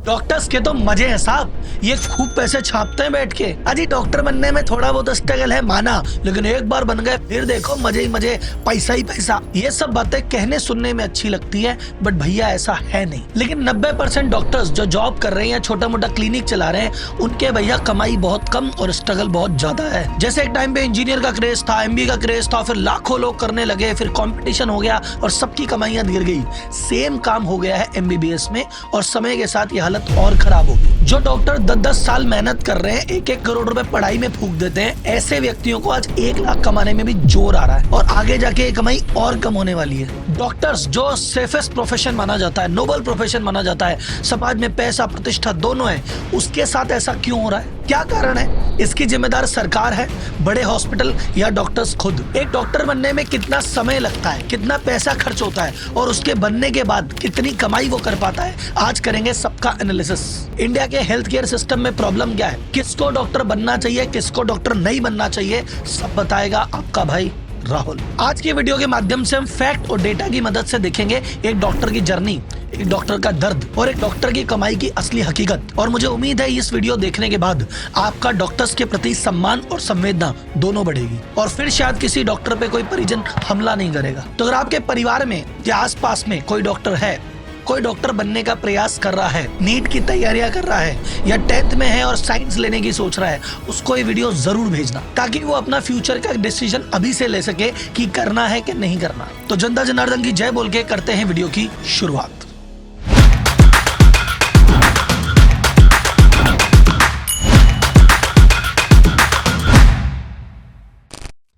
Doctors के तो मजे हैं साहब, ये खूब पैसे छापते हैं बैठ के। अजी डॉक्टर बनने में थोड़ा बहुत स्ट्रगल है माना, लेकिन एक बार बन गए फिर देखो मजे ही मजे, पैसा ही पैसा। ये सब बातें कहने सुनने में अच्छी लगती है, बट भैया ऐसा है नहीं। लेकिन 90% डॉक्टर्स जो जॉब कर रहे हैं या छोटा मोटा क्लिनिक चला रहे हैं, उनके भैया कमाई बहुत कम और स्ट्रगल बहुत ज्यादा है। जैसे एक टाइम पे इंजीनियर का क्रेज था, MBA का क्रेज था, फिर लाखों लोग करने लगे, फिर कंपटीशन हो गया और सबकी कमाइयां गिर गई। सेम काम हो गया है MBBS में, और समय के साथ ये हालत और खराब होगी। जो डॉक्टर 10-10 साल मेहनत कर रहे हैं, 1-1 करोड़ रुपए पढ़ाई में फूंक देते हैं, ऐसे व्यक्तियों को आज 1 लाख कमाने में भी जोर आ रहा है, और आगे जाके ये कमाई और कम होने वाली है। डॉक्टर्स जो सेफेस्ट प्रोफेशन माना जाता है, नोबल प्रोफेशन माना जाता है, समाज में पैसा प्रतिष्ठा दोनों है, उसके साथ ऐसा क्यों हो रहा है? क्या कारण है? इसकी जिम्मेदार सरकार है, बड़े हॉस्पिटल या डॉक्टर्स खुद? एक डॉक्टर बनने में कितना समय लगता है, कितना पैसा खर्च होता है, और उसके बनने के बाद कितनी कमाई वो कर पाता है, आज करेंगे सबका एनालिसिस। इंडिया के हेल्थ केयर सिस्टम में प्रॉब्लम क्या है, किसको डॉक्टर बनना चाहिए, किसको डॉक्टर नहीं बनना चाहिए, सब बताएगा आपका भाई राहुल। आज की वीडियो के माध्यम से हम फैक्ट और डेटा की मदद से देखेंगे एक डॉक्टर की जर्नी, एक डॉक्टर का दर्द और एक डॉक्टर की कमाई की असली हकीकत। और मुझे उम्मीद है इस वीडियो देखने के बाद आपका डॉक्टर्स के प्रति सम्मान और संवेदना दोनों बढ़ेगी, और फिर शायद किसी डॉक्टर पे कोई परिजन हमला नहीं करेगा। तो अगर आपके परिवार में या आसपास में कोई डॉक्टर है, कोई डॉक्टर बनने का प्रयास कर रहा है, नीट की तैयारियां कर रहा है, या 10th में है और साइंस लेने की सोच रहा है, उसको ये वीडियो जरूर भेजना, ताकि वो अपना फ्यूचर का डिसीजन अभी से ले सके कि करना है कि नहीं करना। तो जनता जनार्दन की जय बोल के करते हैं वीडियो की शुरुआत।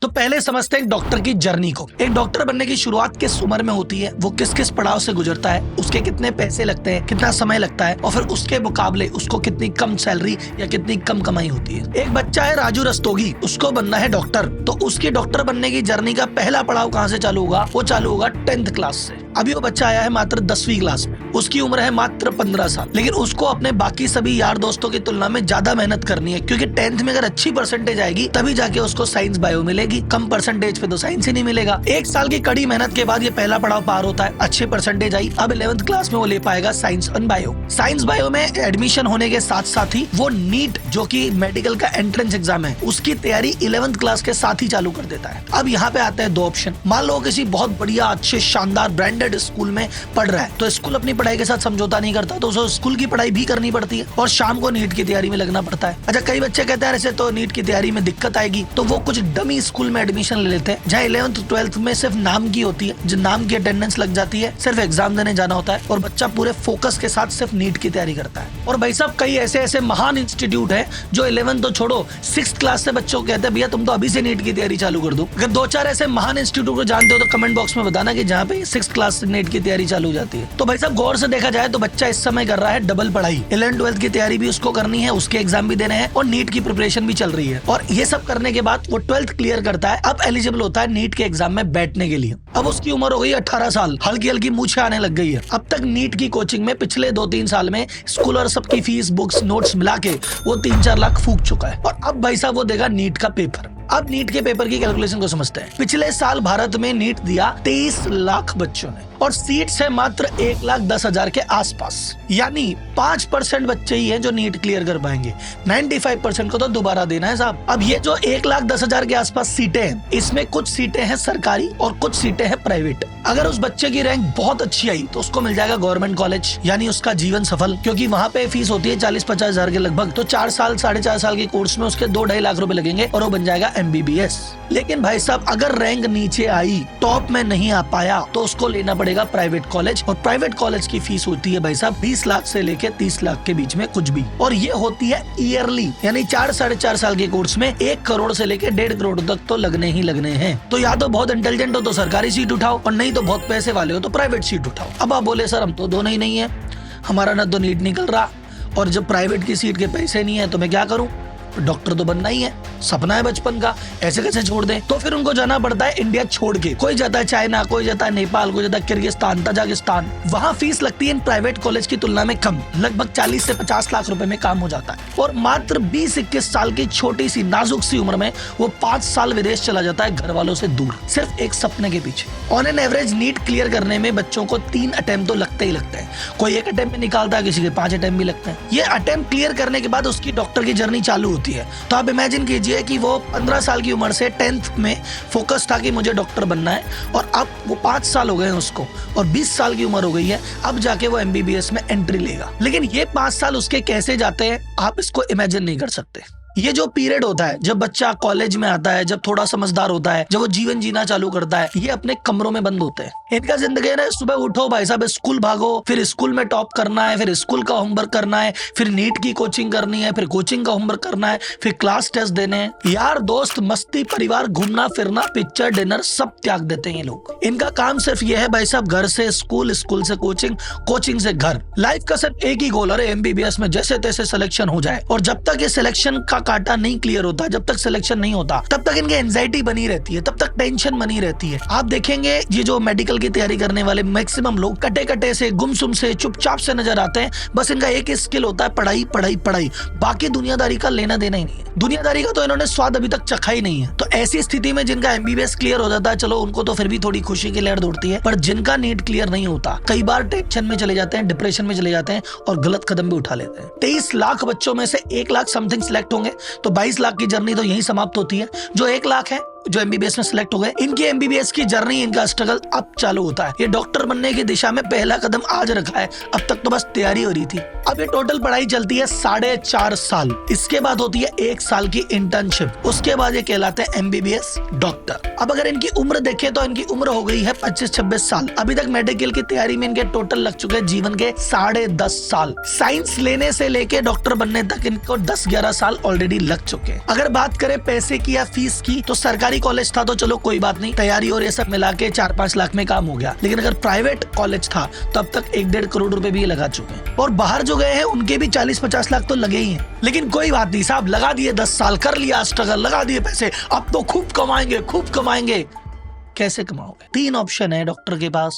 तो पहले समझते हैं डॉक्टर की जर्नी को। एक डॉक्टर बनने की शुरुआत किस उम्र में होती है, वो किस किस पड़ाव से गुजरता है, उसके कितने पैसे लगते हैं, कितना समय लगता है, और फिर उसके मुकाबले उसको कितनी कम सैलरी या कितनी कम कमाई होती है। एक बच्चा है राजू रस्तोगी, उसको बनना है डॉक्टर, तो उसकी डॉक्टर बनने की जर्नी का पहला पड़ाव कहाँ से चालू होगा? वो चालू होगा 10th क्लास से। अभी वो बच्चा आया है मात्र 10वीं क्लास में, उसकी उम्र है मात्र 15 साल, लेकिन उसको अपने बाकी सभी यार दोस्तों की तुलना में ज्यादा मेहनत करनी है, क्योंकि 10th में अगर अच्छी परसेंटेज आएगी तभी जाके उसको साइंस बायो मिलेगी, कम परसेंटेज पे तो साइंस ही नहीं मिलेगा। 1 साल की कड़ी मेहनत के बाद ये पहला पड़ाव पार होता है, अच्छी परसेंटेज आई, अब 11th क्लास में वो ले पाएगा साइंस और बायो। साइंस बायो में एडमिशन होने के साथ साथ ही वो नीट, जो कि मेडिकल का एंट्रेंस एग्जाम है, उसकी तैयारी 11th क्लास के साथ ही चालू कर देता है। अब यहाँ पे आते हैं 2 ऑप्शन। मान लो किसी बहुत बढ़िया अच्छे शानदार ब्रांडेड स्कूल में पढ़ रहा है, तो स्कूल अपनी पढ़ाई के साथ समझौता नहीं करता, तो उसे स्कूल की पढ़ाई भी करनी पड़ती है और शाम को नीट की तैयारी में लगना पड़ता है। अच्छा, कई बच्चे कहते हैं ऐसे तो नीट की तैयारी में दिक्कत आएगी, तो वो कुछ डमी स्कूल में एडमिशन ले लेते हैं, जहाँ 11th 12th में सिर्फ नाम की होती है, जो नाम की अटेंडेंस लग जाती है, सिर्फ एग्जाम देने जाना होता है, और बच्चा पूरे फोकस के साथ सिर्फ नीट की तैयारी करता है। और भाई साहब, कई ऐसे ऐसे महान इंस्टीट्यूट है जो 11th तो छोड़ो, 6th क्लास से बच्चों को कहते हैं भैया तुम तो अभी से नीट की तैयारी चालू कर दो। अगर 2-4 ऐसे महान इंस्टीट्यूट को जानते हो तो कमेंट बॉक्स में बताना कि जहाँ पे 6th क्लास से नीट की तैयारी चालू हो जाती है। तो भाई साहब, गौर से देखा जाए तो बच्चा इस समय कर रहा है डबल पढ़ाई, 11th 12th की तैयारी भी उसको करनी है, उसके एग्जाम भी देने हैं, और नीट की प्रिपरेशन भी चल रही है, और ये सब करने के बाद वो 12th क्लियर करता है, अब एलिजिबल होता है नीट के एग्जाम में बैठने के लिए। अब उसकी उम्र हो गई 18 साल, हल्की हल्की मूछें आने लग गई है। अब तक नीट की कोचिंग में पिछले 2-3 साल में स्कूल और सबकी फीस, बुक्स, नोट्स मिला के वो 3-4 लाख फूक चुका है, और अब भाई साहब वो देगा नीट का पेपर। अब नीट के पेपर की कैलकुलेशन को समझते हैं। पिछले साल भारत में नीट दिया 23 लाख बच्चों ने, और सीट्स है मात्र 1,10,000 के आसपास, यानी 5% बच्चे ही हैं जो नीट क्लियर कर पाएंगे। 95% को तो दोबारा देना है साहब। अब ये जो 1,10,000 के आसपास सीटें हैं, इसमें कुछ सीटें हैं सरकारी और कुछ सीटें हैं प्राइवेट। अगर उस बच्चे की रैंक बहुत अच्छी आई तो उसको मिल जाएगा गवर्नमेंट कॉलेज, यानी उसका जीवन सफल, क्योंकि वहाँ पे फीस होती है 40-50 हजार के लगभग, तो 4 साल 4.5 साल के कोर्स में उसके 2-2.5 लाख रुपए लगेंगे और वो बन जाएगा MBBS। लेकिन भाई साहब, अगर रैंक नीचे आई, टॉप में नहीं आ पाया, तो उसको लेना पड़ेगा प्राइवेट कॉलेज, और प्राइवेट कॉलेज की फीस होती है भाई साहब 20 लाख से लेके 30 लाख के बीच में कुछ भी, और ये होती है ईयरली, यानी 4-4.5 साल के कोर्स में 1 करोड़ से लेके 1.5 करोड़ तक तो लगने ही लगने हैं। तो या तो बहुत इंटेलिजेंट हो तो सरकारी सीट उठाओ, और नहीं तो बहुत पैसे वाले हो तो प्राइवेट सीट उठाओ। अब आप बोले सर हम तो दोनों ही नहीं है, हमारा ना तो नीट निकल रहा और जब प्राइवेट की सीट के पैसे नहीं है तो मैं क्या करूँ? डॉक्टर तो बनना ही है। सपना है बचपन का, ऐसे कैसे छोड़ दें? तो फिर उनको जाना पड़ता है इंडिया छोड़ के। कोई जाता है चाइना, कोई जाता है नेपाल, कोई जाता है किर्गिस्तान, तजाकिस्तान। वहाँ फीस लगती है इन प्राइवेट कॉलेज की तुलना में कम, लगभग 40 से 50 लाख रुपए में काम हो जाता है। और मात्र 20-21 साल की छोटी सी नाजुक सी उम्र में वो 5 साल विदेश चला जाता है घर वालों से दूर, सिर्फ एक सपने के पीछे। On an average NEET clear करने में बच्चों को 3 अटेम्प्ट तो लगते ही लगते हैं। कोई 1 अटेम्प्ट में निकालता है, किसी के 5 अटेम्प्ट भी लगते हैं। ये अटेम्प्ट क्लियर करने के बाद उसकी डॉक्टर की जर्नी चालू होती है। तो आप इमेजिन कीजिए कि वो 15 साल की उम्र से 10th में फोकस था कि मुझे डॉक्टर बनना है, और अब वो 5 साल हो गए हैं उसको, और 20 साल की उम्र हो गई है, अब जाके वो MBBS में एंट्री लेगा। लेकिन ये 5 साल उसके कैसे जाते हैं आप इसको इमेजिन नहीं कर सकते। ये जो पीरियड होता है जब बच्चा कॉलेज में आता है, जब थोड़ा समझदार होता है, जब वो जीवन जीना चालू करता है, ये अपने कमरों में बंद होते हैं। इनका जिंदगी है ना, सुबह उठो भाई साहब, स्कूल भागो, फिर स्कूल में टॉप करना है, फिर स्कूल का होमवर्क करना है, फिर नीट की कोचिंग करनी है, फिर कोचिंग का होमवर्क करना है, फिर क्लास टेस्ट देने हैं, यार दोस्त, मस्ती, परिवार, घूमना फिरना, पिक्चर, डिनर, सब त्याग देते हैं ये लोग। इनका काम सिर्फ ये है भाई साहब, घर से स्कूल, स्कूल से कोचिंग, कोचिंग से घर। लाइफ का सिर्फ एक ही गोल है, MBBS में जैसे तैसे सिलेक्शन हो जाए। और जब तक ये सिलेक्शन का कांटा नहीं क्लियर होता, जब तक सिलेक्शन नहीं होता, तब तक इनकी एंजाइटी बनी रहती है, तब तक टेंशन बनी रहती है। आप देखेंगे ये जो मेडिकल की तैयारी करने वाले मैक्सिमम लोग कटे कटे से, गुमसुम से, चुपचाप से नजर आते हैं। बस इनका एक ही स्किल होता है, पढ़ाई पढ़ाई पढ़ाई। बाकी दुनियादारी का लेना देना ही नहीं है। दुनियादारी का तो इन्होंने स्वाद अभी तक चखा ही नहीं है। तो ऐसी स्थिति में जिनका MBBS क्लियर हो जाता है, चलो उनको तो फिर भी थोड़ी खुशी की लहर दौड़ती है, पर जिनका नीट क्लियर नहीं होता, कई बार टेंशन में चले जाते हैं, डिप्रेशन में चले जाते हैं, और गलत कदम भी उठा लेते हैं। 23 लाख बच्चों में से 1 लाख समथिंग सिलेक्ट होंगे, तो 22 लाख की जर्नी तो यहीं समाप्त होती है। जो 1 लाख है जो MBBS में सिलेक्ट हो गए, इनकी MBBS की जर्नी, इनका स्ट्रगल अब चालू होता है। ये डॉक्टर बनने की दिशा में पहला कदम आज रखा है, अब तक तो बस तैयारी हो रही थी। अब ये टोटल पढ़ाई चलती है 4.5 साल। इसके बाद होती है 1 साल की इंटर्नशिप, उसके बाद ये कहलाते हैं MBBS डॉक्टर। अब अगर इनकी उम्र देखें तो इनकी उम्र हो गई है 25-26 साल। अभी तक मेडिकल की तैयारी में इनके टोटल लग चुके हैं जीवन के 10.5 साल। साइंस लेने से लेके डॉक्टर बनने तक इनको 10-11 साल ऑलरेडी लग चुके हैं। अगर बात करें पैसे की या फीस की, तो सरकारी कॉलेज था तो चलो कोई बात नहीं, तैयारी और ये सब मिला के 4-5 लाख में काम हो गया। लेकिन अगर प्राइवेट कॉलेज था तो अब तक 1-1.5 करोड़ रुपए भी लगा चुके हैं। और बाहर जो गए हैं उनके भी 40-50 लाख तो लगे ही हैं। लेकिन कोई बात नहीं साहब, लगा दिए 10 साल, कर लिया स्ट्रगल, लगा दिए पैसे, अब तो खूब कमाएंगे, खूब कमाएंगे। कैसे कमाओगे? 3 ऑप्शन है डॉक्टर के पास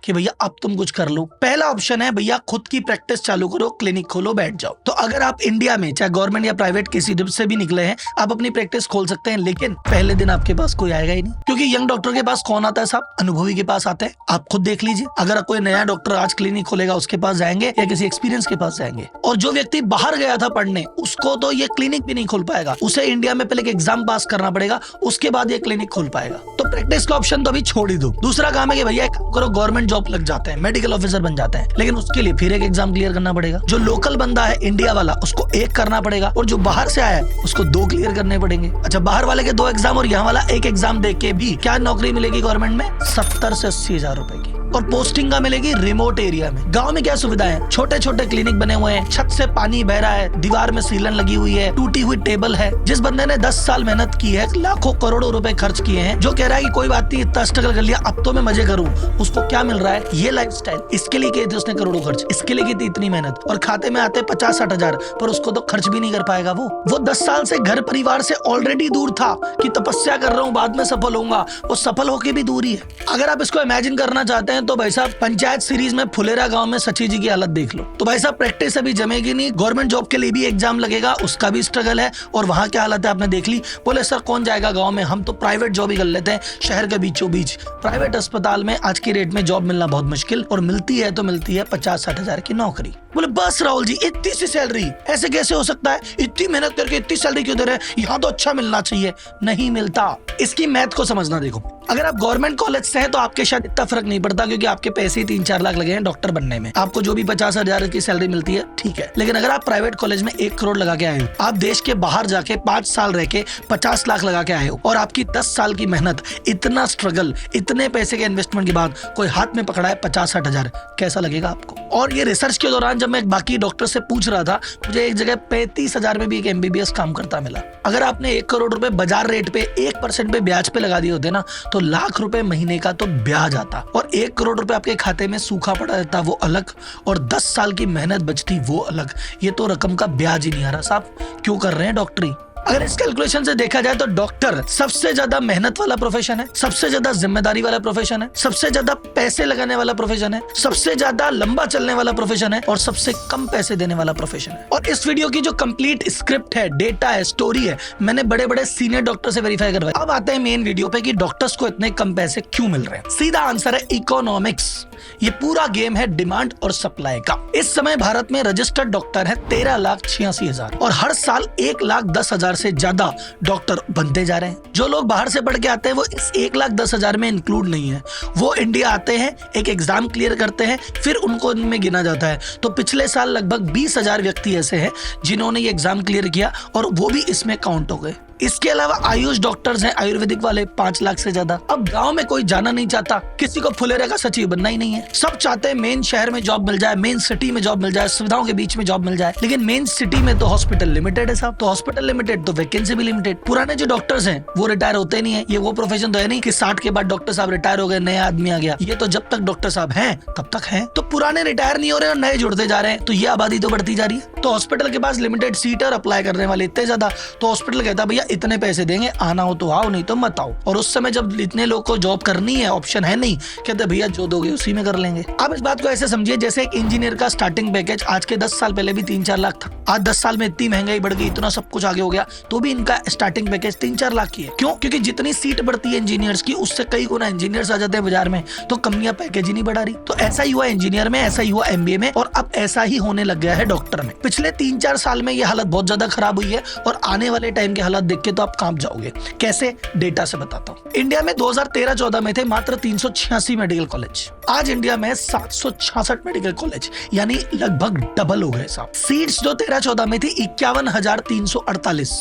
कि भैया अब तुम कुछ कर लो। पहला ऑप्शन है भैया खुद की प्रैक्टिस चालू करो, क्लिनिक खोलो, बैठ जाओ। तो अगर आप इंडिया में चाहे गवर्नमेंट या प्राइवेट किसी से भी निकले हैं, आप अपनी प्रैक्टिस खोल सकते हैं। लेकिन पहले दिन आपके पास कोई आएगा ही नहीं, क्योंकि यंग डॉक्टर के पास कौन आता है साहब? अनुभवी के पास आते हैं। आप खुद देख लीजिए, अगर कोई नया डॉक्टर आज क्लिनिक खोलेगा उसके पास जाएंगे या किसी एक्सपीरियंस के पास जाएंगे। और जो व्यक्ति बाहर गया था पढ़ने, उसको तो ये क्लिनिक भी नहीं खोल पाएगा। उसे इंडिया में पहले एक एग्जाम पास करना पड़ेगा, उसके बाद ये क्लिनिक खोल पाएगा। तो प्रैक्टिस का ऑप्शन तो अभी छोड़ दो। दूसरा काम है कि भैया करो गवर्नमेंट जॉब लग जाते हैं, मेडिकल ऑफिसर बन जाते हैं। लेकिन उसके लिए फिर एक एग्जाम क्लियर करना पड़ेगा। जो लोकल बंदा है इंडिया वाला, उसको 1 करना पड़ेगा, और जो बाहर से आया है उसको 2 क्लियर करने पड़ेंगे। अच्छा, बाहर वाले के 2 एग्जाम और यहाँ वाला 1 एग्जाम दे के भी क्या नौकरी मिलेगी गवर्नमेंट में? 70 से 80 हजार रुपए की। और पोस्टिंग का मिलेगी रिमोट एरिया में। गांव में क्या सुविधा है? छोटे छोटे क्लिनिक बने हुए हैं, छत से पानी बह रहा है, दीवार में सीलन लगी हुई है, टूटी हुई टेबल है। जिस बंदे ने 10 साल मेहनत की है, लाखों करोड़ों रुपए खर्च किए हैं, जो कह रहा है कि कोई बात नहीं, इतना स्ट्रगल कर लिया, अब तो मैं मजे करूं, उसको क्या मिल रहा है? ये लाइफस्टाइल। इसके लिए किए थे उसने करोड़ों खर्च, इसके लिए की थी इतनी मेहनत, और खाते में आते 50-60 हजार, पर उसको तो खर्च भी नहीं कर पाएगा। वो 10 साल से घर परिवार से ऑलरेडी दूर था कि तपस्या कर रहा हूँ, बाद में सफल होऊंगा, वो सफल होके भी दूर ही है। अगर आप इसको इमेजिन करना चाहते हैं तो भाई साहब पंचायत सीरीज में फुलेरा गांव में सची जी की हालत देख लो। तो भाई साहब प्रैक्टिस अभी जमेगी नहीं। गवर्नमेंट जॉब के लिए भी एग्जाम लगेगा, उसका भी स्ट्रगल है, और वहां क्या हालत है आपने देख ली। बोले सर कौन जाएगा गांव में, हम तो प्राइवेट जॉब ही कर लेते हैं शहर के बीचों बीच। प्राइवेट अस्पताल में आज की रेट में जॉब मिलना बहुत मुश्किल, और मिलती है तो मिलती है 50-60 हजार की नौकरी। बोले बस राहुल जी इतनी सी सैलरी, ऐसे कैसे हो सकता है? इतनी मेहनत करके इतनी सैलरी क्यों दे रहे हैं? यहाँ तो अच्छा मिलना चाहिए। नहीं मिलता। इसकी मैथ को समझना। देखो, अगर आप गवर्नमेंट कॉलेज से हैं तो आपके शायद इतना फर्क नहीं पड़ता, क्योंकि आपके पैसे 3-4 लाख लगे हैं डॉक्टर बनने में। आपको जो भी 50 हजार की सैलरी मिलती है ठीक है। लेकिन अगर आप प्राइवेट कॉलेज में 1 करोड़ लगा के आए हो, आप देश के बाहर जाके 5 साल रह के 50 लाख लगा के आए हो, और आपकी 10 साल की मेहनत, इतना स्ट्रगल, इतने पैसे के इन्वेस्टमेंट के बाद कोई हाथ में पकड़ा है 50-60 हजार, कैसा लगेगा आपको? और ये रिसर्च के दौरान जब मैं बाकी डॉक्टर से पूछ रहा था, मुझे एक जगह 35 हजार में भी एक MBBS काम करता मिला। अगर आपने 1 करोड़ रुपए बाजार रेट पे 1% पे ब्याज पे लगा दिए होते ना, तो लाख रुपए महीने का तो ब्याज आता, और 1 करोड़ रुपए आपके खाते में सूखा पड़ा रहता वो अलग, और 10 साल की मेहनत बचती वो अलग। ये तो रकम का ब्याज ही नहीं आ रहा साहब। क्यों कर रहे हैं डॉक्टरी? अगर इस कैलकुलेशन से देखा जाए तो डॉक्टर सबसे ज्यादा मेहनत वाला प्रोफेशन है, सबसे ज्यादा जिम्मेदारी वाला प्रोफेशन है, सबसे ज्यादा पैसे लगाने वाला प्रोफेशन है, सबसे ज्यादा लंबा चलने वाला प्रोफेशन है और सबसे कम पैसे देने वाला प्रोफेशन है। और इस वीडियो की जो कंप्लीट स्क्रिप्ट है, डेटा है, स्टोरी है, मैंने बड़े बड़े सीनियर डॉक्टर से वेरीफाई करवाई। अब आते हैं मेन वीडियो पे कि डॉक्टर्स को इतने कम पैसे क्यों मिल रहे हैं। सीधा आंसर है इकोनॉमिक्स। ये पूरा गेम है डिमांड और सप्लाई का। इस समय भारत में रजिस्टर्ड डॉक्टर है 13,86,000 और हर साल 1,10,000 से ज्यादा डॉक्टर बनते जा रहे हैं। जो लोग बाहर से पढ़ के आते हैं वो इस 1,10,000 में इंक्लूड नहीं है। वो इंडिया आते हैं, एक एग्जाम क्लियर करते हैं, फिर उनको इनमें गिना जाता है। तो पिछले साल लगभग 20,000 व्यक्ति ऐसे हैं जिन्होंने ये एग्जाम क्लियर किया और वो भी इसमें काउंट हो गए। इसके अलावा आयुष डॉक्टर्स हैं, आयुर्वेदिक वाले 5 लाख से ज्यादा। अब गांव में कोई जाना नहीं चाहता, किसी को फुलेरे का सचिव बनना ही नहीं है। सब चाहते हैं मेन शहर में जॉब मिल जाए, मेन सिटी में जॉब मिल जाए, सुविधाओं के बीच में जॉब मिल जाए। लेकिन मेन सिटी में तो हॉस्पिटल लिमिटेड है साहब, तो हॉस्पिटल लिमिटेड तो वैकेंसी भी लिमिटेड। पुराने जो डॉक्टर्स हैं वो रिटायर होते नहीं है। ये वो प्रोफेशन तो है नहीं कि 60 के बाद डॉक्टर साहब रिटायर हो गए, नया आदमी आ गया। ये तो जब तक डॉक्टर साहब हैं तब तक हैं। तो पुराने रिटायर नहीं हो रहे और नए जुड़ते जा रहे हैं, तो ये आबादी तो बढ़ती जा रही है। तो हॉस्पिटल के पास लिमिटेड सीट और अप्लाई करने वाले इतने ज्यादा, तो हॉस्पिटल कहता है भैया इतने पैसे देंगे, आना हो तो आओ, नहीं तो मत आओ। और उस समय जब इतने लोग को जॉब करनी है, ऑप्शन है नहीं, कहते भैया जो दोगे उसी में कर लेंगे। अब इस बात को ऐसे समझिए जैसे एक इंजीनियर का स्टार्टिंग पैकेज आज के 10 साल पहले भी 3-4 लाख था। आज 10 साल में इतनी महंगाई बढ़ गई, इतना सब कुछ आगे हो गया, तो भी इनका स्टार्टिंग पैकेज 3-4 लाख की है। क्यों? क्योंकि जितनी सीट बढ़ती है इंजीनियर्स की, उससे कई गुना इंजीनियर्स आ जाते हैं बाजार में, तो कंपनियां पैकेज ही नहीं बढ़ा रही। तो ऐसा ही हुआ इंजीनियर में, ऐसा ही हुआ MBA में, और अब ऐसा ही होने लग गया है डॉक्टर में। पिछले 3-4 साल में ये हालत बहुत ज्यादा खराब हुई है और आने वाले टाइम के हालात देख के तो आप कांप जाओगे। कैसे? डेटा से बताता हूँ। इंडिया में 2013-14 में थे मात्र 386 मेडिकल कॉलेज। आज इंडिया में 766 मेडिकल कॉलेज, यानी लगभग डबल हो गए साहब। सीट्स जो 13-14 में थी 51,348,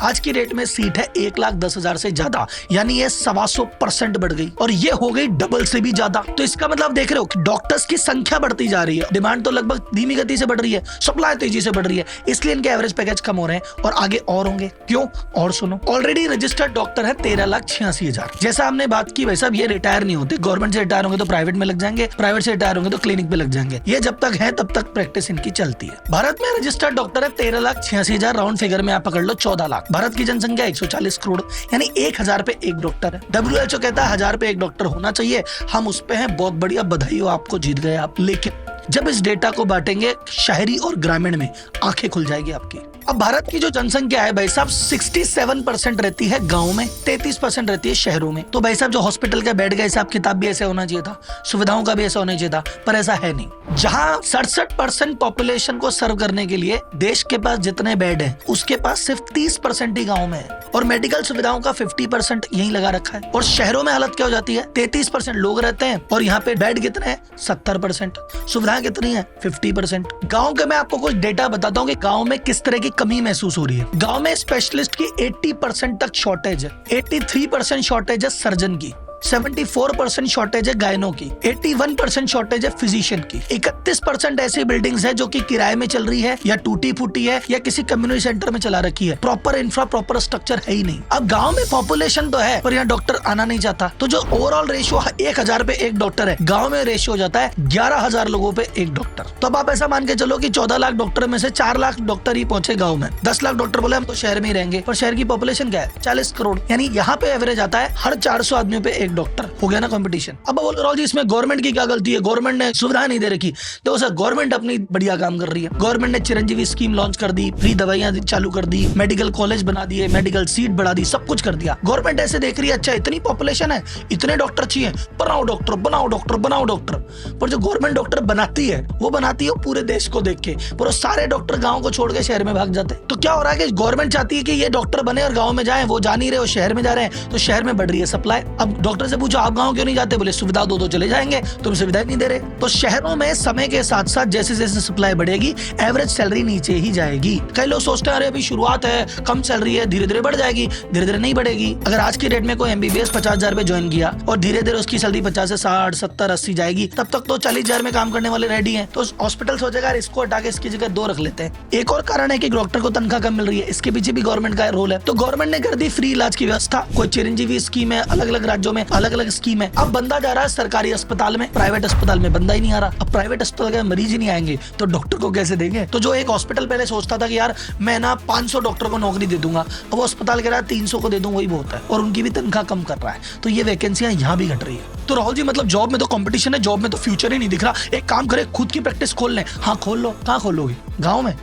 आज की रेट में सीट है 1,10,000 से ज्यादा, यानी ये 125% बढ़ गई और ये हो गई डबल से भी ज्यादा। तो इसका मतलब देख रहे हो डॉक्टर्स की संख्या बढ़ती जा रही है, डिमांड तो लगभग धीमी गति से बढ़ रही है, सप्लाई तेजी से बढ़ रही है, इसलिए इनके एवरेज पैकेज कम हो रहे हैं और आगे और होंगे। क्यों? और सुनो, ऑलरेडी रजिस्टर्ड डॉक्टर है 13,86,000। जैसा हमने बात की वैसा ये रिटायर नहीं होते। गवर्नमेंट से रिटायर होंगे तो प्राइवेट में लग जाएंगे, प्राइवेट से रिटायर होंगे तो क्लिनिक पे लग जाएंगे। ये जब तक है तब तक प्रैक्टिस इनकी चलती है। भारत में रजिस्टर्ड डॉक्टर है 13,86,000, राउंड फिगर में आप पकड़ लो 14 लाख। भारत की जनसंख्या 140 करोड़, यानी 1,000 पे एक डॉक्टर है। WHO कहता है 1,000 पे एक डॉक्टर होना चाहिए। हम उस पे हैं, बहुत बढ़िया, बधाई हो आपको, जीत गए आप। लेकिन जब इस डेटा को बांटेंगे शहरी और ग्रामीण में, आंखें खुल जाएगी आपकी। अब भारत की जो जनसंख्या है भाई साहब 67% रहती है गांव में, 33% रहती है शहरों में। तो भाई साहब जो हॉस्पिटल का बेड का हिसाब किताब भी ऐसा होना चाहिए था, सुविधाओं का भी ऐसा होना चाहिए था, पर ऐसा है नहीं। जहां 67% पॉपुलेशन को सर्व करने के लिए देश के पास जितने बेड है, उसके पास सिर्फ 30% ही गाँव में है और मेडिकल सुविधाओं का 50% यही लगा रखा है। और शहरों में हालत क्या हो जाती है? 33% लोग रहते हैं और यहाँ पे बेड कितने हैं? 70%। सुविधाएं कितनी है? 50%। गाँव के मैं आपको कुछ डेटा बताता हूँ कि गाँव में किस तरह की कमी महसूस हो रही है। गांव में स्पेशलिस्ट की 80% तक शॉर्टेज है, 83% शॉर्टेज है सर्जन की, 74% शॉर्टेज है गायनों की, 81% शॉर्टेज है फिजिशियन की, 31% ऐसी बिल्डिंग्स है जो कि किराए में चल रही है या टूटी फूटी है या किसी कम्युनिटी सेंटर में चला रखी है। प्रॉपर इंफ्रा, प्रॉपर स्ट्रक्चर है ही नहीं। अब गांव में पॉपुलेशन तो है पर यहाँ डॉक्टर आना नहीं चाहता, तो जो ओवरऑल रेशियो 1,000 पे एक डॉक्टर है, गाँव में रेशियो हो जाता है 11,000 लोगों पे एक डॉक्टर। तो अब आप ऐसा मान के चलो कि 14 लाख डॉक्टर में से 4 लाख डॉक्टर ही पहुंचे गाँव में। 10 लाख डॉक्टर बोले हम तो शहर में ही रहेंगे, पर शहर की पॉपुलेशन क्या है? 40 करोड़, यानी यहाँ पे एवरेज आता है हर 400 आदमियों पे एक डॉक्टर। हो गया ना कंपटीशन। अब बोल रहा हूँ जी इसमें गवर्नमेंट की क्या गलती है, गवर्नमेंट ने सुविधा नहीं दे रखी। तो सर गवर्नमेंट अपनी बढ़िया काम कर रही है। गवर्नमेंट ने चिरंजीवी स्कीम लॉन्च कर दी, फ्री दवाइयां चालू कर दी, मेडिकल कॉलेज बना दिए, मेडिकल सीट बढ़ा दी, सब कुछ कर दिया। गवर्नमेंट ऐसे देख रही है अच्छा इतनी पॉपुलेशन है, इतने डॉक्टर चाहिए, बनाओ डॉक्टर, बनाओ डॉक्टर, बनाओ डॉक्टर। पर जो गवर्नमेंट डॉक्टर बनाती है वो बनाती है पूरे देश को देख के, पर सारे डॉक्टर गाँव को छोड़ के शहर में भाग जाते। तो क्या हो रहा है कि गवर्नमेंट चाहती है कि ये डॉक्टर बने और गाँव में जाए, वो जा नहीं रहे, वो शहर में जा रहे हैं, तो शहर में बढ़ रही है सप्लाई। अब डॉक्टर से पूछो आप गाँव क्यों नहीं जाते, बोले सुविधा दो चले जाएंगे, तुम सुविधा नहीं दे रहे। तो शहरों में समय के साथ साथ जैसे जैसे सप्लाई बढ़ेगी एवरेज सैलरी नीचे ही जाएगी। कई लोग सोचते हैं अरे अभी शुरुआत है, कम सैलरी है, धीरे धीरे बढ़ जाएगी, धीरे धीरे नहीं बढ़ेगी। अगर आज की डेट में कोई MBBS 50,000 पे ज्वाइन किया और धीरे धीरे उसकी सैलरी 50 से 60, 70, 80 जाएगी, तब तक तो 40,000 में काम करने वाले रेडी हैं। तो हॉस्पिटल सोचेगा इसको हटा के इसकी जगह 2 रख लेते हैं। एक और कारण है कि डॉक्टर को तनख्वाह कम मिल रही है, इसके पीछे भी गवर्नमेंट का रोल है। तो गवर्नमेंट ने कर दी फ्री इलाज की व्यवस्था, कोई चिरंजीवी स्कीम है अलग अलग राज्यों में, अलग अलग स्कीम है। अब बंदा जा रहा है सरकारी अस्पताल में, प्राइवेट अस्पताल में बंदा ही नहीं आ रहा। अब प्राइवेट अस्पताल के मरीज ही नहीं आएंगे तो डॉक्टर को कैसे देंगे? तो जो एक हॉस्पिटल पहले सोचता था कि यार मैं ना 500 डॉक्टर को नौकरी दे दूंगा, अब वो अस्पताल कह रहा है 300 को दे दूं, वही बहुत है, और उनकी भी तनख्वाह कम कर रहा है। तो ये वैकेंसियां यहाँ भी घट रही है। तो राहुल जी मतलब जॉब में तो कंपटीशन है, जॉब में तो फ्यूचर ही नहीं दिख रहा। एक काम करे, खुद की प्रैक्टिस खोल लें। हाँ खोल लो। कहाँ खोलोगे? गाँव में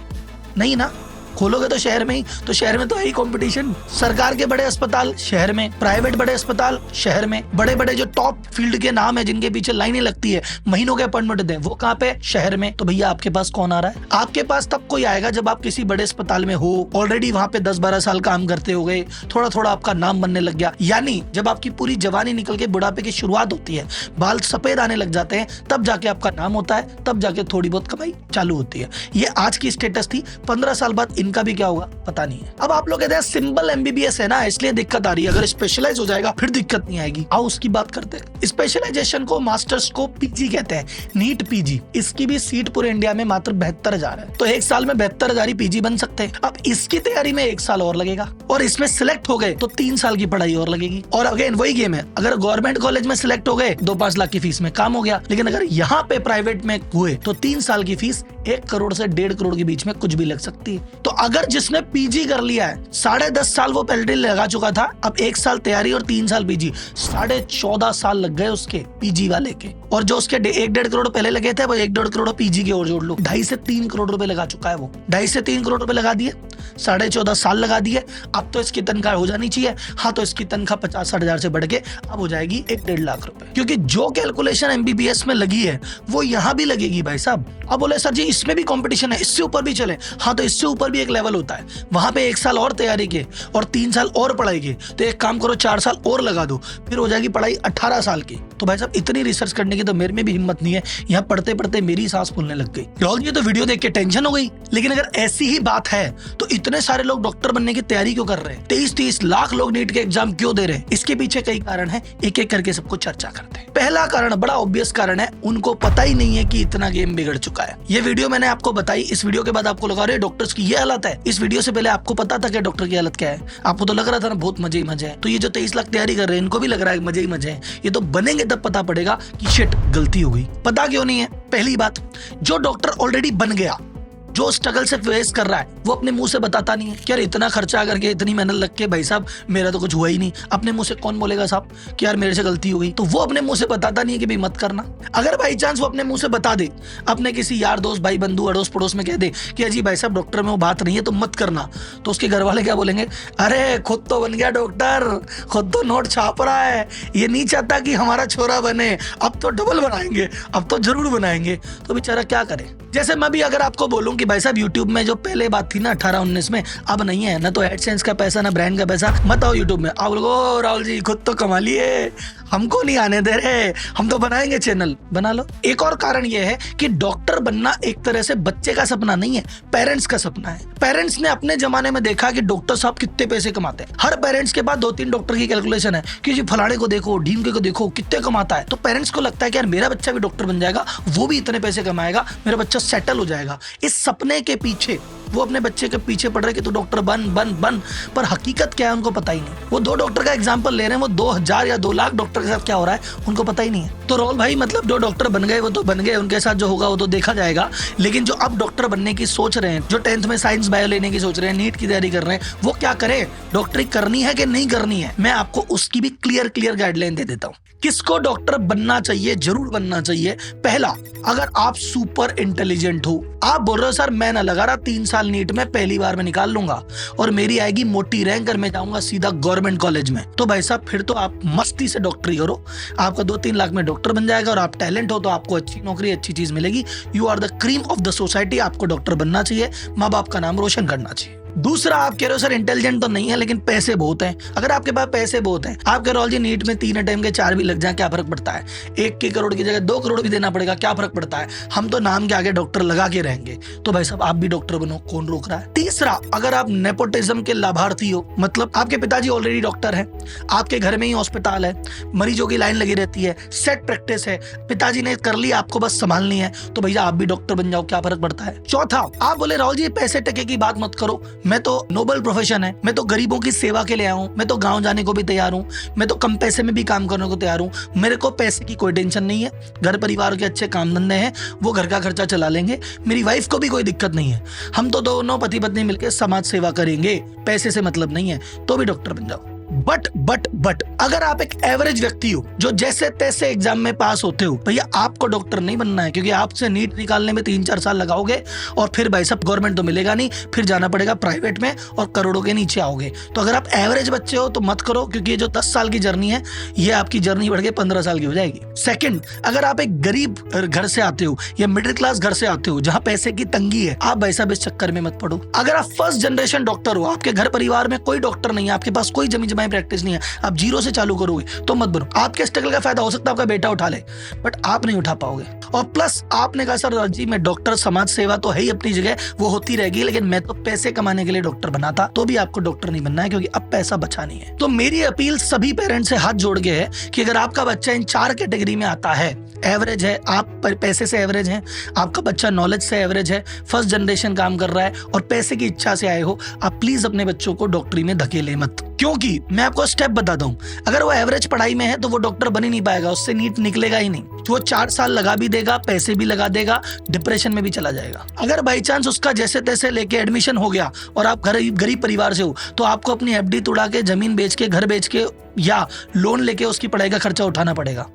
नहीं ना, खोलोगे तो शहर में ही। तो शहर में तो है ही कंपटीशन। सरकार के बड़े अस्पताल शहर में, प्राइवेट बड़े अस्पताल शहर में, बड़े बड़े जो टॉप फील्ड के नाम है जिनके पीछे लाइनें लगती है, महीनों के अपॉइंटमेंट दें, वो कहाँ पे? शहर में। तो भैया आपके पास कौन आ रहा है? आपके पास तब कोई आएगा जब आप किसी बड़े अस्पताल में हो, ऑलरेडी वहां पे 10-12 साल काम करते हो गए, थोड़ा थोड़ा आपका नाम बनने लग गया, यानी जब आपकी पूरी जवानी निकल के बुढ़ापे की शुरुआत होती है, बाल सफेद आने लग जाते हैं, तब जाके आपका नाम होता है, तब जाके थोड़ी बहुत कमाई चालू होती है। ये आज की स्टेटस थी। 15 साल बाद इनका भी क्या होगा पता नहीं है। अब आप लोग कहते हैं सिंपल एमबीबीएस है ना इसलिए दिक्कत आ रही है, अगर स्पेशलाइज हो जाएगा फिर दिक्कत नहीं आएगी। आओ उसकी बात करते हैं। स्पेशलाइजेशन को, मास्टर्स को पीजी कहते हैं, नीट पीजी। इसकी भी सीट पूरे इंडिया में मात्र 72,000 है। तो एक साल में 72,000 ही पीजी बन सकते हैं। अब इसकी तैयारी में 1 साल और लगेगा, और इसमें सिलेक्ट हो गए तो 3 साल की पढ़ाई और लगेगी। और अगेन वही गेम है, अगर गवर्नमेंट कॉलेज में सिलेक्ट हो गए 2-5 लाख की फीस में काम हो गया, लेकिन अगर यहाँ पे प्राइवेट में हुए तो 3 साल की फीस 1 करोड़ से 1.5 करोड़ के बीच में कुछ भी लग सकती है। तो अगर जिसने पीजी कर लिया है, 10.5 साल वो पहले लगा चुका था, अब 1 साल तैयारी और 3 साल पीजी, 14.5 साल लग गए उसके पीजी वाले के। और जो उसके 1-1.5 करोड़ पहले लगे थे वो 1-1.5 करोड़ पीजी के और जोड़ लो, 2.5 से 3 करोड़ रुपए लगा चुका है वो। 2.5 से 3 करोड़ रुपए लगा दिए, 14.5 साल लगा दिए। अब तो इसकी तनख्वाह हो जानी चाहिए। हाँ तो इसकी तनख्वाह 50-60 हजार से बढ़ के अब हो जाएगी 1-1.5 लाख रुपए, क्योंकि जो कैलकुलेशन एमबीबीएस में लगी है वो यहाँ भी लगेगी भाई साहब। अब बोले सर जी इसमें भी कंपटीशन है, इससे ऊपर भी चले। हाँ तो इससे ऊपर भी एक लेवल होता है, वहां पे 1 साल और तैयारी के और 3 साल और पढ़ाई के। तो एक काम करो 4 साल और लगा दो, फिर हो जाएगी पढ़ाई 18 साल की। तो भाई साहब इतनी रिसर्च करने की तो मेरे में भी हिम्मत नहीं है। यहाँ पढ़ते पढ़ते मेरी सांस फूलने लग गई। राहुल जी तो वीडियो देख के टेंशन हो गई, लेकिन अगर ऐसी ही बात है तो इतने सारे लोग डॉक्टर बनने की तैयारी क्यों कर रहे हैं? 23-30 लाख लोग नीट के एग्जाम क्यों दे रहे हैं? इसके पीछे कई कारण है, एक एक करके सबको चर्चा करते हैं। पहला कारण, बड़ा ऑब्वियस कारण है, उनको पता ही नहीं है कि इतना गेम बिगड़ चुका है। ये वीडियो मैंने आपको बताई, इस वीडियो के बाद आपको लगा रहे डॉक्टर्स की ये हालत है। इस वीडियो से पहले आपको पता था कि डॉक्टर की हालत क्या है? आपको तो लग रहा था ना बहुत मजे ही मजे हैं। तो ये जो 23 लाख तैयारी कर रहे हैं इनको भी लग रहा है मजे ही मजे हैं। ये तो बनेंगे तब पता पड़ेगा कि शिट गलती हो गई। पता क्यों नहीं है? पहली बात, जो डॉक्टर ऑलरेडी बन गया, जो स्ट्रगल से फेस कर रहा है, वो अपने मुंह से बताता नहीं है कि यार इतना खर्चा करके इतनी मेहनत लग के भाई साहब मेरा तो कुछ हुआ ही नहीं। अपने मुंह से कौन बोलेगा साहब कि यार मेरे से गलती हो गई? तो वो अपने मुंह से बताता नहीं है कि भाई मत करना। अगर बाई चांस वो अपने मुंह से बता दे, अपने किसी यार दोस्त भाई बंधु अड़ोस पड़ोस में कह दे कि अजी भाई साहब डॉक्टर में वो बात नहीं है तो मत करना, तो उसके घर वाले क्या बोलेंगे? अरे खुद तो बन गया डॉक्टर, खुद तो नोट छाप रहा है, ये नहीं चाहता कि हमारा छोरा बने, अब तो डबल बनाएंगे, अब तो जरूर बनाएंगे। तो बेचारा क्या करे? जैसे मैं भी अगर आपको बोलूं कि भाई साहब यूट्यूब में जो पहले बात थी ना 18-19 में, अब नहीं है, ना तो एडसेंस का पैसा ना ब्रांड का पैसा, मत आओ यूट्यूब में। आप लोगो राहुल जी खुद तो कमा लिए, हमको नहीं आने दे रहे, हम तो बनाएंगे चैनल। बना लो। एक और कारण यह है कि डॉक्टर बनना एक तरह से बच्चे का सपना नहीं है, पेरेंट्स का सपना है। पेरेंट्स ने अपने जमाने में देखा कि डॉक्टर साहब कितने पैसे कमाते हैं। हर पेरेंट्स के पास 2-3 डॉक्टर की कैलकुलेशन है कि जी फलाने को देखो, ढीमके को देखो कितने कमाता है। तो पेरेंट्स को लगता है कि यार मेरा बच्चा भी डॉक्टर बन जाएगा, वो भी इतने पैसे कमाएगा, मेरा बच्चा सेटल हो जाएगा। इस सपने के पीछे वो अपने बच्चे के पीछे पड़ रहे कि तू डॉक्टर बन बन बन, पर हकीकत क्या है उनको पता ही नहीं। वो 2 डॉक्टर का एग्जांपल ले रहे हैं, वो 2000 या 2 लाख डॉक्टर के साथ क्या हो रहा है उनको पता ही नहीं है। तो राहुल भाई मतलब जो डॉक्टर बन गए वो तो बन गए, उनके साथ जो होगा वो तो देखा जाएगा। लेकिन जो अब डॉक्टर बनने की सोच रहे हैं, जो 10th में साइंस बायो लेने की सोच रहे हैं, नीट की तैयारी कर रहे हैं, वो क्या करें? डॉक्टरी करनी है कि नहीं करनी है? मैं आपको उसकी भी क्लियर गाइडलाइन दे देता हूँ। किसको डॉक्टर बनना चाहिए? जरूर बनना चाहिए। पहला, अगर आप सुपर इंटेलिजेंट हो, आप बोल रहे हो सर मैं ना लगा रहा 3 साल नीट में पहली बार में निकाल लूंगा और मेरी आएगी मोटी रैंक और मैं जाऊंगा सीधा गवर्नमेंट कॉलेज में, तो भाई साहब फिर तो आप मस्ती से डॉक्टरी करो, आपका 2-3 लाख में डॉक्टर बन जाएगा और आप टैलेंट हो तो आपको अच्छी नौकरी अच्छी चीज मिलेगी। You are the cream of the society. आपको डॉक्टर बनना चाहिए, माँ बाप का नाम रोशन करना चाहिए। दूसरा, आप कह रहे हो सर इंटेलिजेंट तो नहीं है लेकिन पैसे बहुत हैं। अगर आपके पास पैसे बहुत हैं, आप कह रहे हो जी नीट में 3 अटेम्प्ट के 4 भी लग जाए क्या फर्क पड़ता है? 1 करोड़ की जगह 2 करोड़ भी देना पड़ेगा, क्या फर्क पड़ता है? हम तो नाम के आगे डॉक्टर लगा के रहेंगे। तो भाई साहब आप भी डॉक्टर बनो, कौन रोक रहा है? तीसरा, अगर आप नेपोटिज्म के लाभार्थी हो, मतलब आपके पिताजी ऑलरेडी डॉक्टर है, आपके घर में ही अस्पताल है, मरीजों की लाइन लगी रहती है, सेट प्रैक्टिस है, पिताजी ने कर लिया, आपको बस संभालनी है, तो भैया आप भी डॉक्टर बन जाओ, क्या फर्क पड़ता है? चौथा, आप बोले राहुल जी पैसे टके की बात मत करो, मैं तो नोबल प्रोफेशन है, मैं तो गरीबों की सेवा के लिए आया हूँ, मैं तो गाँव जाने को भी तैयार हूँ, मैं तो कम पैसे में भी काम करने को तैयार हूँ, मेरे को पैसे की कोई टेंशन नहीं है, घर परिवार के अच्छे काम धंधे हैं, वो घर का खर्चा चला लेंगे, मेरी वाइफ को भी कोई दिक्कत नहीं है, हम तो दोनों पति पत्नी मिलकर समाज सेवा करेंगे, पैसे से मतलब नहीं है, तो भी डॉक्टर बन जाओ। बट अगर आप एक एवरेज व्यक्ति हो जो जैसे तैसे एग्जाम में पास होते हो, भैया आपको डॉक्टर नहीं बनना है, क्योंकि आपसे नीट निकालने में 3-4 साल लगाओगे और फिर भाई साहब गवर्नमेंट तो मिलेगा नहीं, फिर जाना पड़ेगा प्राइवेट में और करोड़ों के नीचे आओगे। तो अगर आप एवरेज बच्चे हो तो मत करो, क्योंकि ये जो 10 साल की जर्नी है ये आपकी जर्नी बढ़ के 15 साल की हो जाएगी। सेकंड, अगर आप एक गरीब घर से आते हो या मिडिल क्लास घर से आते हो जहां पैसे की तंगी है, आप भाई साहब इस चक्कर में मत पड़ो। अगर आप फर्स्ट जनरेशन डॉक्टर हो, आपके घर परिवार में कोई डॉक्टर नहीं है, आपके पास कोई जमी जमाई प्रैक्टिस नहीं है, आप जीरो से चालू करोगे तो मत बनो। आपके स्ट्रगल का फायदा हो सकता है आपका बेटा उठा ले, बट आप नहीं उठा पाओगे। और प्लस आपने कहा सर जी मैं डॉक्टर, समाज सेवा तो है ही अपनी जगह, वो होती रहेगी, लेकिन मैं तो पैसे कमाने के लिए डॉक्टर बना था, तो भी आपको डॉक्टर नहीं बनना है, क्योंकि अब पैसा बचा नहीं है। तो मेरी अपील सभी पेरेंट्स से हाथ जोड़ के है कि अगर आपका बच्चा इन 4 कैटेगरी में आता है, एवरेज है, आप पैसे से एवरेज हैं, आपका बच्चा नॉलेज से एवरेज है, फर्स्ट जनरेशन काम कर रहा है और पैसे की इच्छा से आए हो, आप प्लीज अपने बच्चों को डॉक्टरी में धकेले मत। क्योंकि मैं आपको स्टेप बताता हूं, अगर वो एवरेज पढ़ाई में है तो वो डॉक्टर बन ही नहीं पाएगा, उससे नीट निकलेगा ही नहीं, तो वो 4 साल लगा भी देगा, पैसे भी लगा देगा, डिप्रेशन में भी चला जाएगा। अगर बाई चांस उसका जैसे तैसे लेके एडमिशन हो गया और आप गरीब परिवार से हो, तो आपको अपनी एफडी तोड़ा के, जमीन बेच के, घर बेच के या लोन लेके उसकी पढ़ाई का खर्चा उठाना पड़ेगा।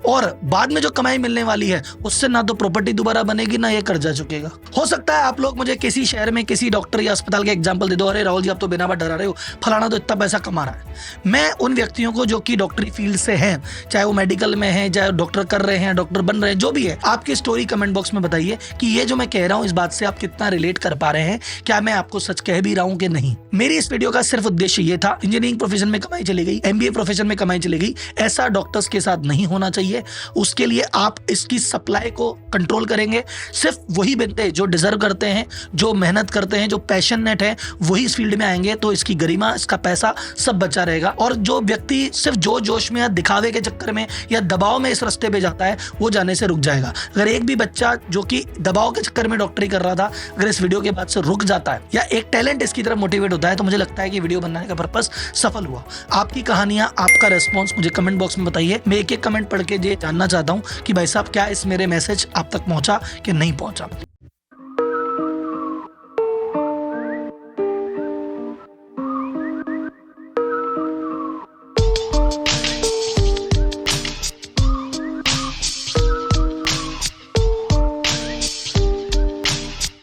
और बाद में जो कमाई मिलने वाली है उससे ना तो प्रॉपर्टी दोबारा बनेगी, ना ये कर्जा चुकेगा। हो सकता है आप लोग मुझे किसी शहर में किसी डॉक्टर या अस्पताल का एग्जांपल दे दो, अरे राहुल जी आप तो बिना बात डरा रहे हो, फलाना तो इतना पैसा कमा रहा है। मैं उन व्यक्तियों को जो कि डॉक्टरी फील्ड से हैं, चाहे वो मेडिकल में है, चाहे डॉक्टर कर रहे हैं, डॉक्टर बन रहे हैं, जो भी है, आपकी स्टोरी कमेंट बॉक्स में बताइए कि ये जो मैं कह रहा हूँ इस बात से आप कितना रिलेट कर पा रहे हैं, क्या मैं आपको सच कह भी रहा हूँ कि नहीं। मेरी इस वीडियो का सिर्फ उद्देश्य ये था, इंजीनियरिंग प्रोफेशन में कमाई चली गई, MBA प्रोफेशन में कमाई चली गई, ऐसा डॉक्टर्स के साथ नहीं होना चाहिए। उसके लिए आप इसकी सप्लाई को कंट्रोल करेंगे, सिर्फ वही बंदे जो डिजर्व करते हैं, जो मेहनत करते हैं, जो पैशनेट है, वही इस फील्ड में आएंगे, तो इसकी गरिमा, इसका पैसा सब बचा रहेगा। और जो व्यक्ति सिर्फ जोश में या दिखावे के चक्कर में या दबाव में इस रास्ते पे जाता है, वो जाने से रुक जाएगा। अगर एक भी बच्चा जो कि दबाव के चक्कर में डॉक्टरी कर रहा था, अगर इस वीडियो के बाद से रुक जाता है या एक टैलेंट इसकी तरफ मोटिवेट होता है, तो मुझे लगता है कि वीडियो बनाने का पर्पस सफल हुआ। आपकी कहानियां, आपका रेस्पॉन्स मुझे कमेंट बॉक्स में बताइए। मैं एक एक कमेंट पढ़ के ये जानना चाहता हूं कि भाई साहब क्या इस मेरे मैसेज आप तक पहुंचा कि नहीं पहुंचा।